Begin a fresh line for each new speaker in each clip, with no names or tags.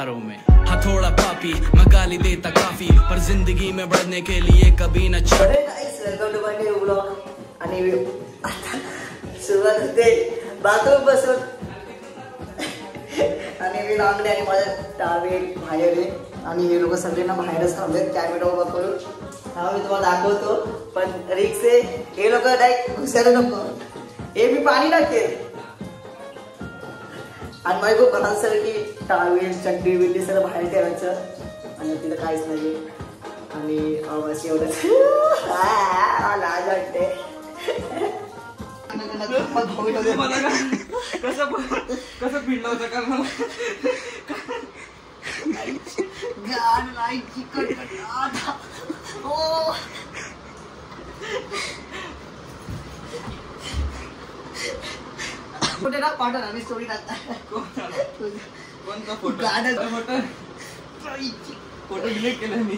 इशारों में। हथौड़ा पापी मैं गाली देता काफी, पर जिंदगी में बढ़ने के लिए कभी न छोड़े।
आणि सुरुवात होते बाथरूम बसून आणि मी लागले आणि माझ्या टावेल बाहेर आहे आणि हे लोक सगळ्यांना बाहेरच थांबलेत कॅमेरा उभा करून। हा मी तुम्हाला दाखवतो, पण रिक्स आहे, हे लोक डायरेक्ट घुसायला नको, हे मी पाणी टाकेल आणि माझी खूप घाणसारखी टावेल चड्डी बिड्डी सगळं बाहेर ठेवायचं आणि तिथं काहीच नाही आणि बस एवढंच लाज वाटते।
कसं भिडलं होतं कारण
कुठे ना पाठवून आम्ही स्टोरी टाकता
कोणता फोटो डिलीट केला मी।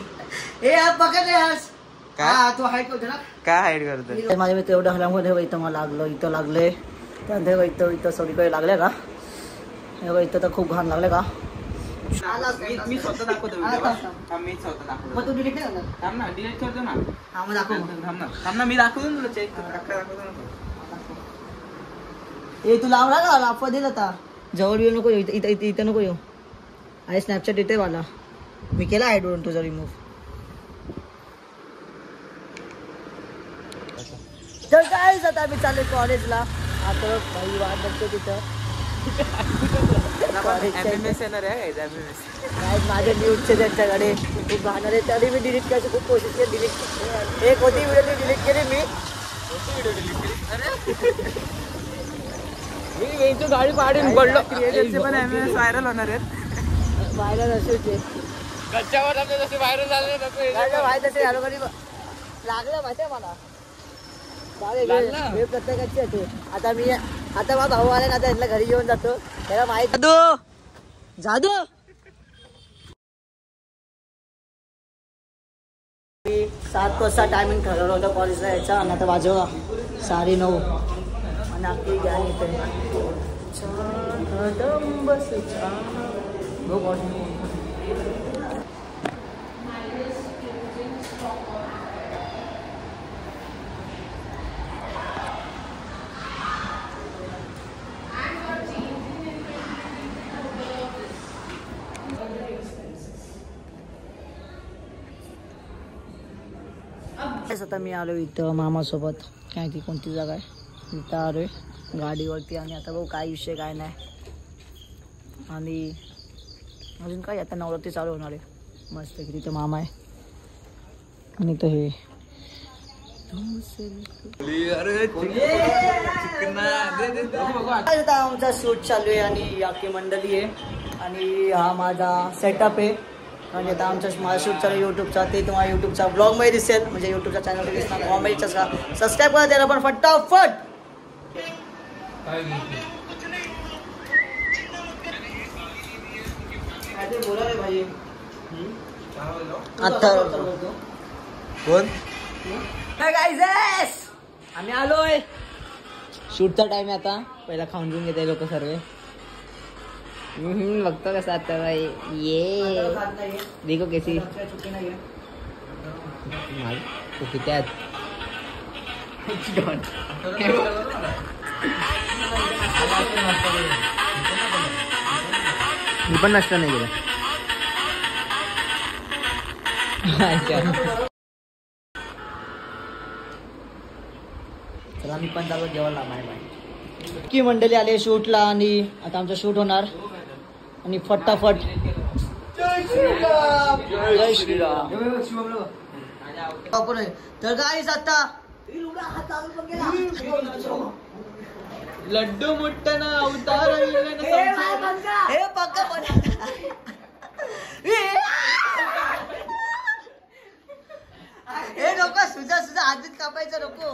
हे आप पकड यास
काय
तू हाईट करतो ना,
काय हाईड करतोय
माझ्या मित्र एवढं हल्यामध्ये इथं मला लागलं, इथं लागले त्यानंतर इथं सगळीकडे लागले का, इथं तर खूप घाण लागले का।
मी स्वतः दाखवतो मी स्वतः दाखवतो।
मग तू डिलीट नाही करणार?
थांब ना, डिलीट करतो ना।
हा मग दाखव,
थांब ना मी दाखवतो तुला, चेक दाखवतो ना।
ए तू लावला का लाफा दिला आता, जवळ येऊ नको, इथं नको येऊ। आणि स्नॅपचॅट इथे वाला मी केला हाईड वरून तुझा रिमूव्ह। तर काय आता मी चालले कॉलेजला, आता भाई वाट बघतो तिथं माझे न्यूजचे त्यांच्याकडे खूप गाणार आहे, तरी मी डिलीट करायची खूप कोशिश केली, डिलीट एक होती व्हिडिओ डिलीट केली मी
तू गाडी पाडून पडलो, पण व्हायरल होणार आहेत,
व्हायरल असेल
गच्च्यावर जसे व्हायरल झाले
माहित असेल हॅलो कधी लागलं माहिती आहे मला प्रत्येकाची आहे। आता माझा भाऊ आला ना, आता यांना घरी घेऊन जातो, त्याला माहित जादू 7 वाजता टायमिंग ठरवलं होतं कॉलेजला यायचा आणि आता वाजवा 9:30 आणि आपली गॅन येते। आता मी आलो इथं मामासोबत, काय ती कोणती जागा आहे, इथं आलोय गाडीवरती आणि आता बघू काय विषय काय नाही, आणि अजून काय आता नवरात्री चालू होणार आहे मस्त की, तिथं मामा आहे आणि इथं हे आमचा शूट चालू आहे आणि आखी मंडळी आहे आणि हा माझा सेटअप आहे आणि आता माझा शूट चालू यूट्यूबचा, ते तुम्हाला यूट्यूबचा ब्लॉगमध्ये दिसेल, म्हणजे यूट्यूबच्या चॅनलवर दिसणार, कॉमेडीचा सबस्क्राईब करा त्याला पण फटाफट। बोला रे भाई आता कोण आम्ही आलोय, शूटचा टाइम आहे आता, पहिला खाऊन घेऊन घेते लोक सर्व, बघतो कसं आता भाई, ये देखो कैसी किती आहेत मी पण नाश्ता नाही केला। चला मी पण चालू जेवायला बाय की मंडळी आले शूटला आणि आता आमचं शूट होणार आणि फटाफट जय श्रीराम तर गाईस आता
लड्डू मुट्टना अवतार
हे पक्का हे नको सुजा हातीत कापायचं नको,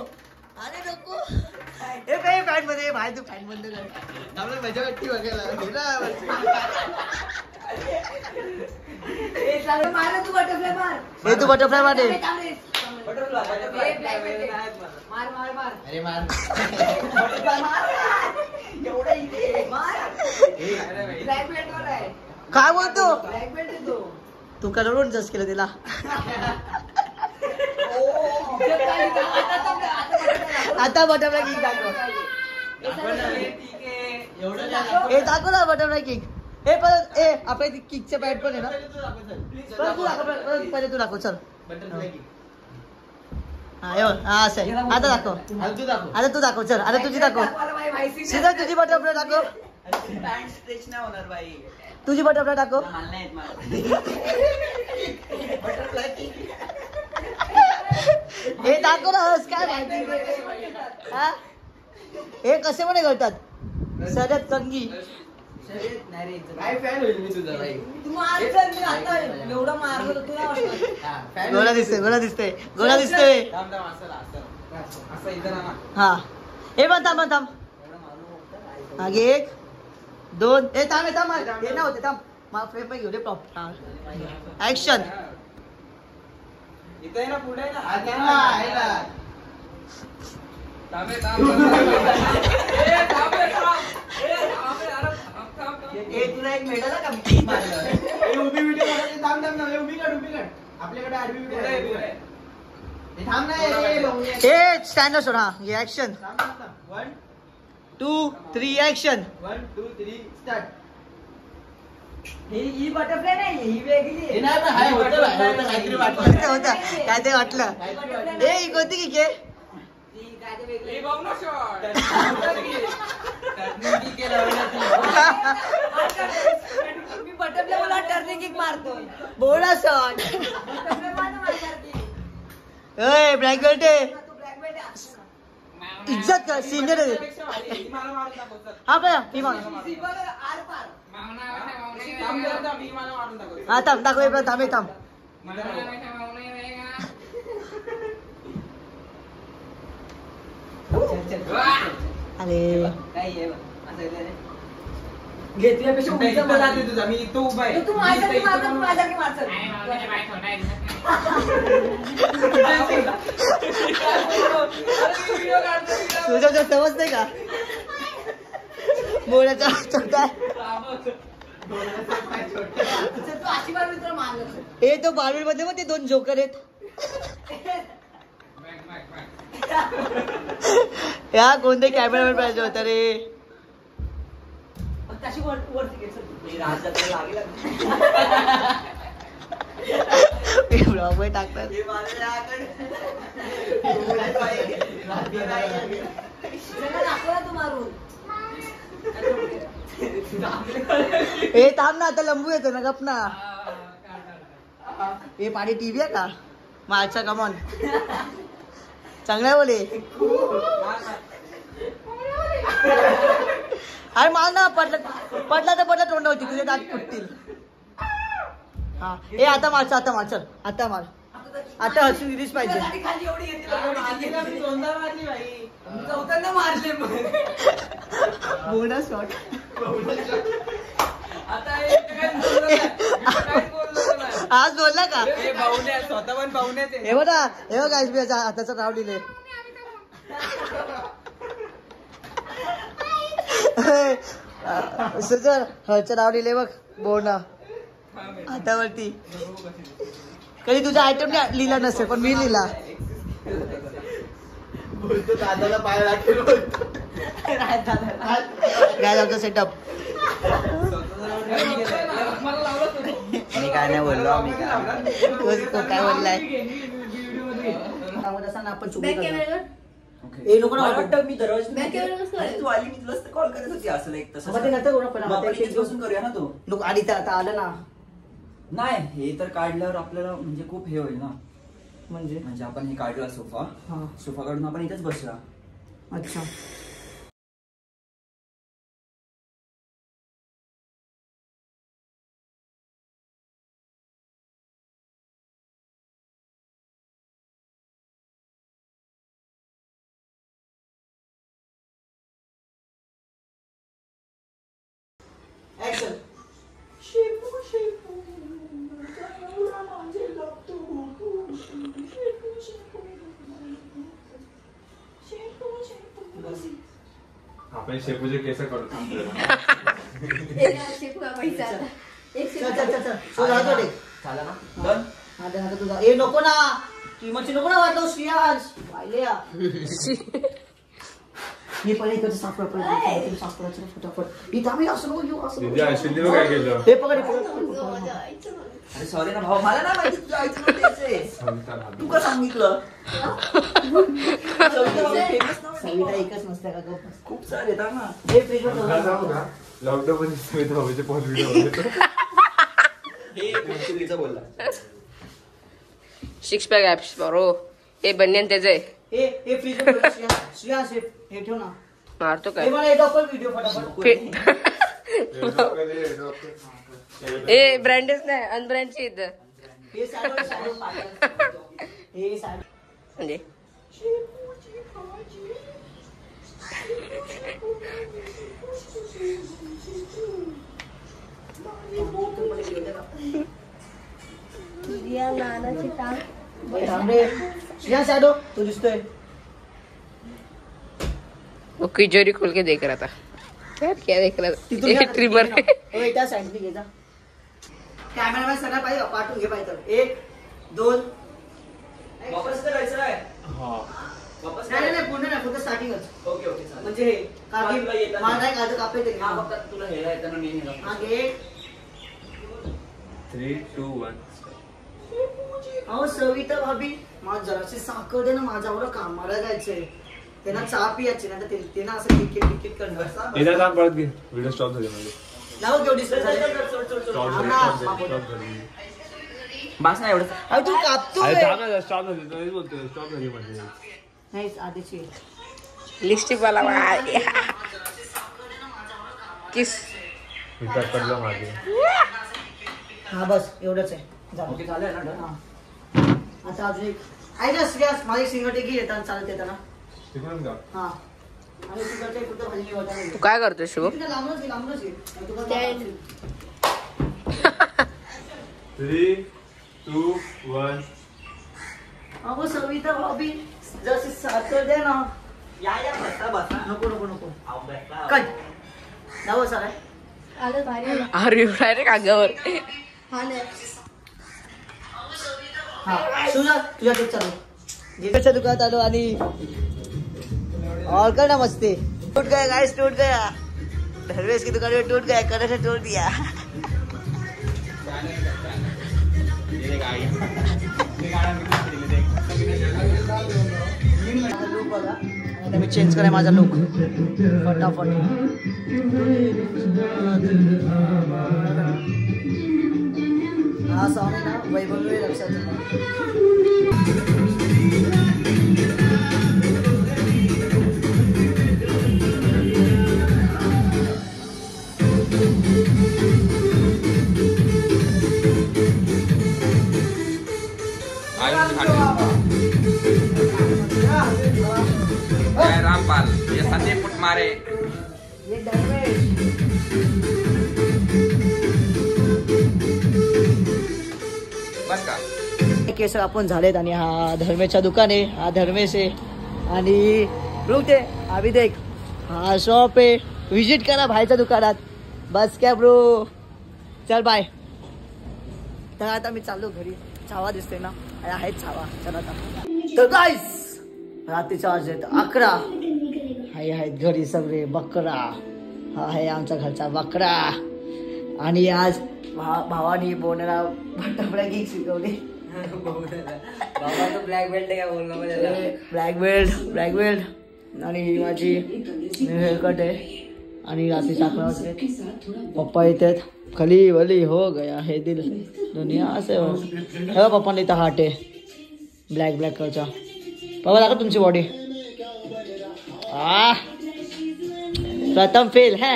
अरे नको हे काय पॅन्ट मध्ये भाई, तू पॅन्ट बंद कर, आपल्याला मजा वाटते बघायला तू बटरफ्लाय मार, अरे मार काय बोलतो तू करोडून जस केलं तिला आता बटरफ्लाय किक दाखव हे दाखव ना बटरफ्लाय किक हे परत आपल्या किकचे पॅड पण आहे ना पहिले तू दाखव चल हा असं आहे आता दाखव आता तू दाखव चल आता तुझी दाखव सीधा तुझी बटरफ्लाय दाखव तुझी बटरफ्लाय दाखव हे दाखव ना काय माहिती हे कसे म्हणे करतात शर्यत कंगी गोळा दिसतोय हा हे पण थांब हा 1 2 हे थांब हे ना होते थांब मला फ्रेम पण घेऊ दे प्रॉपर ऍक्शन
इथे ना पुढे ना तुला एक मेडल का उभी व्हिडिओ थांब उभी काढ आपल्याकडे आडवी व्हिडिओ थांब ना
स्टँड सोड हा ये ऍक्शन
1
2 3 ऍक्शन
1 2 3 स्टार्ट
ही बटरफ्लाय नाही ही वेगळी होता काय ते वाटलं ए ही कोणती की के बटरफ्लाय मला टर्निंग किक मारतो बोला शॉट ए ब्लॅक बेल्ट इज्जत कर सीनियर आहे हा काय हा थांब दाखव थांब अरे
घेतल्यापेक्षा तुझा मी तो उभा आहे
तुझं जर समजतंय का बोलायचं काय हे तो बालवीर मध्ये मग ते 2 जोकर आहेत या कोणते कॅमेरामॅन पाहिजे होता रे टाकतात हे थांब ना आता लंबू येतो ना गप ना हे पाणी टीव्ही आहे का मागचा कमॉन चांगला बोले अरे मार ना पडला तर पडला तोंडावरती तुझे दात फुटतील हा हे आता मार चल आता मार आता हसून दिलीच पाहिजे बोला शॉट आज बोलला का
स्वतः पण पाहुण्यात
हे बघा हाताचं नाव लिहिले सुजर हळचं नाव लिहिले बघ बोना हातावरती कधी तुझा आयटम लिहिला नसेल पण मी लिहिला
बोलतो दादाला पाय लागते
काय आमचा सेटअप
मी काय नाही बोललो
काय बोललाय आपण चुकी ए नको ना वाटतं मी दरवाजा
तू आली मी तुला कॉल करत होती असं एक तसं करूया ना तू
लोक आधी तर आता आलं ना
नाही हे तर काढल्यावर आपल्याला म्हणजे खूप हे होईल ना
म्हणजे
आपण हे काढला सोफा काढून आपण इथेच बसला
अच्छा ऍक्शन
आपण शेपूचे केस करू
शेपू पैसा एक
झालं ना डन तुझा ए नको ना किंमतची नको ना वाटलं श्रियांश पाहिले मी पण इकडे साफ करायचं फटाफट इथं आम्ही असं नको घेऊ असं
काय केलं
हे पकड अरे सॉरी ना भाऊ मला ना माहिती तुझं आईचं नाव द्यायचंय तू का सांगितलं सविता एकच नसते का गं खूप सारे येतात ना हे पेजवर
लॉकडाऊन सविता भाऊचे पोस्ट व्हिडिओ
हे चुकीचं बोलला
सिक्स पॅक ऍप्स बरो हे बनियन त्याचं आहे
हे फ्रीजवर श्रियांश हे ठेव ना
मारतो
हे
काय
मला हे डॉक्टर व्हिडिओ फटाफट
ए ब्रँडेच नाही अनब्रँडची इथं
हे सॅडो हे सॅडो
म्हणजे
श्रियांश सॅडो तू दिसतोय
वो किजोरी खोल के देख रहा था क्या देख रहा था ये ट्रिमर है
त्या साईडने घे जा कॅमेरामॅन सगळ्या पाहिजे पाठवून घे पाहिजे 1 2 वापस करायचं आहे वापस नाही पूर्ण नाही फक्त स्टार्टिंगच ओके म्हणजे हे काकी मला एक आज कापले ते हा फक्त तुला हेला येताना मी हेला हा घे
3 2 1
अहो सविता भाभी मला जराशी साखर दे ना माझ्यावर कामाला जायचंय त्यांना चहा पियाची ना तर ते ना असं टिकीट करणार
एकदा काम परत घे व्हिडिओ स्टॉप झाले माझे
लाव केवढी बास ना एवढं अरे तू कापतोय
स्टॉप झाले तरी बोलतोय स्टॉप झाली म्हणजे
नाही आधीची
लिपस्टिक वाला किस
विचार पडलं माझे
हा बस एवढंच आहे ओके झालं ना हा आता अजून एक ऐक ना श्रेयस माझी सिंगल टेकी येताना चालत येताना
तिकडून जा
हा आणि तिकडचे कुठं भाजी निवडता
तू काय करतोय शुभ
लांबूनच घे
3 2 1
अगो सविता भाभी जशी साखर दे ना या बसा नको कट जाऊ सर
अरे डायरेक्ट अंगावर
हा तुझ्या ते चालू जेच्या दुकानात आलो आणि और करना मस्ती टूट गया गाइस टूट गया धर्मेश की दुकान में टूट गया कड़े से तोड़ दिया लुक बघा आता मी चेंज कराय माझा लुक फटाफट हा सॉन्ग आहे ना वैभव लक्षात
रामपाल ये संदीप पुट मारे
ये धर्मेश
बस का
केस आपण झालेत आणि हा धर्मेशचा दुकान आहे हा धर्मेश आहे आणि रुक दे अभी देख हा शॉप आहे विजिट करा भाईच्या दुकानात बस क्या ब्रो चल बाय तर आता मी चाललो घरी छावा दिसते ना आहेत छावा चला आता तर गाईस रात्रीच्या वाजलेत 11 हाय आहेत घरी सगळे बकरा हा आहे आमच्या घरचा बकरा आणि आज भावानी बोनाला बटाबड्या गीत शिकवले
ब्लॅक बेल्ट काय बोलणं
ब्लॅक बेल्ट आणि ही माझी हेअरकट आहे आणि रात्री 11 वाजले पप्पा येतात खली वली हो गया हे दिल दुनिया असे हो पप्पा इथं हार्ट आहे ब्लॅक कलरचा पप्पा दाखव तुमची बॉडी प्रथम फेल है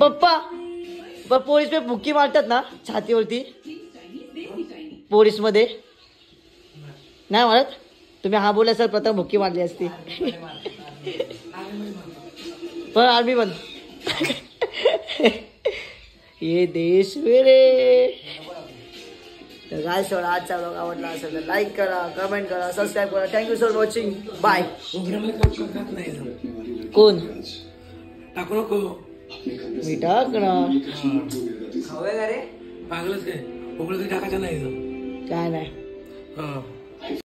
पप्पा पोलीस पे बुक्की मारतात ना छातीवरती पोलीस मध्ये नाही मारत तुम्ही हा बोला सर प्रथम बुक्की मारली असती पण आर्मी बंद ये देश मेरे तर काय सोडा आजचा ब्लॉग आवडला असेल तर लाईक करा कमेंट करा सबस्क्राईब करा थँक्यू फॉर वॉचिंग बाय कोण
टाकू नको.
मी टाकणार.
खाऊया का रे?
पागलच काय उघडं टाकायचं नाही.
काय नाही.
हा